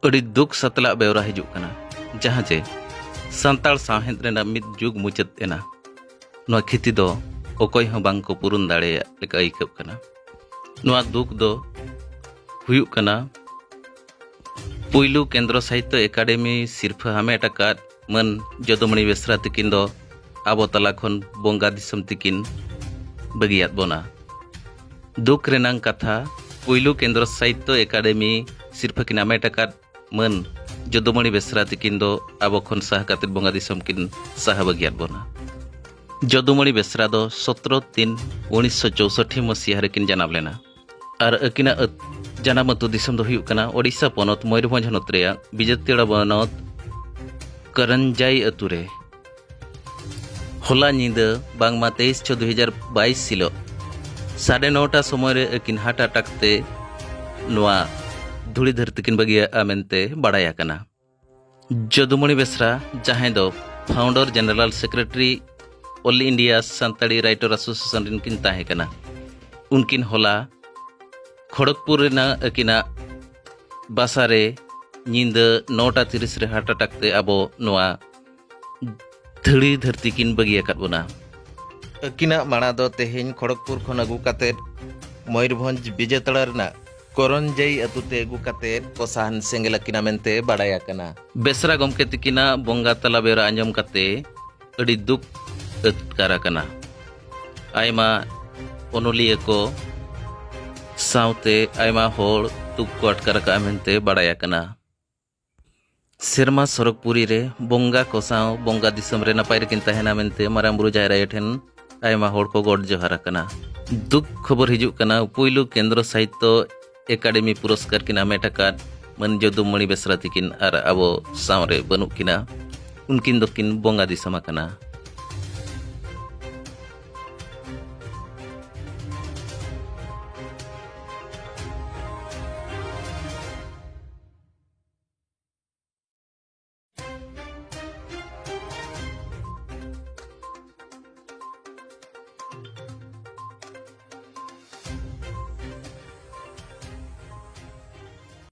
अड़ी दुख सतला बेवरा हिजुक कना जहाँ जे सांताल साहेद रेना मिद जुग मुचाद एना नोआ खिति दो ओकोय हं बांग को पुरुन दाड़ेया लेका आइकब कना। नोआ दुख दो हुयुक कना पुइलु केंद्र साहित्य एकाडेमी सिरफा हामेट आकाद मन जदुमणि बेसरा तकिन दो आबो तला खन बंगा दिसम तकिन बगियात बोना। दुख रेनांग कथा पुइलु केंद्र साहित्य एकाडेमी सिरफा किन हामेट आकाद मन जदुमणि बेसरा तकिन दो आबो खन साहा कातेद बंगा दिसम किन साहा बगियात बोना। जदुमणि बेसरा दो 17/3/1964 मसीहा रेकिन जानाम लेना और अकिना जानाम अतु दिसम दो हुयुक कना ओडिशा पनत मयूरभंज हनत रेया बिजतियाड़ा बनत करंजाई अतु रे। होला निंदा बांगमा 23/6/2022 सिलो 9:30 समय रे अकिन हार्ट अटैक ते नोआ धुड़ी धरती किन बगिया मेनते बाड़ाया कना। जदुमणि बेसरा जहां दो founder general secretary all India Santali writer association रिनकिन ताहे कना। उनकिन होला खड़गपुर रेना अकिना बासारे निंदा 9:30 रे हार्ट अटैक ते आबो नोआ धुड़ी धरती किन बगिया काट बोना। अकिना माणा दो तेहेन खड़गपुर खन अगु काते मयूरभंज बिजेतड़ा रेना करंजाई अतुते अगु काते कोसान सेंगेल अकिना मेनते बाड़ाया कना। बेसरा गमके तकिना बंगा तला बेरा आंजम काते अड़ी दुख अटकारा कना। आयमा ओनोलिया को सावते आयमा होड़ दुख को अटकारा का मेनते बाड़ाया कना। सेरमा सरकपुरी रे बंगा को साव बंगा दिसम रे नपाय रेकिन तहेना मेनते मारांग बुरु जायरा ठेन आयमा होड़ को गॉड जोहारा कना। दुख खबर हिजुक कना पुइलु केंद्र साहित्य एकाडेमी पुरस्कार किन हामेट आकाद मन जदुमणि बेसरा तकिन आर आबो सावरे बनुक किना उनकिन दोकिन बंगा दिसम आकना।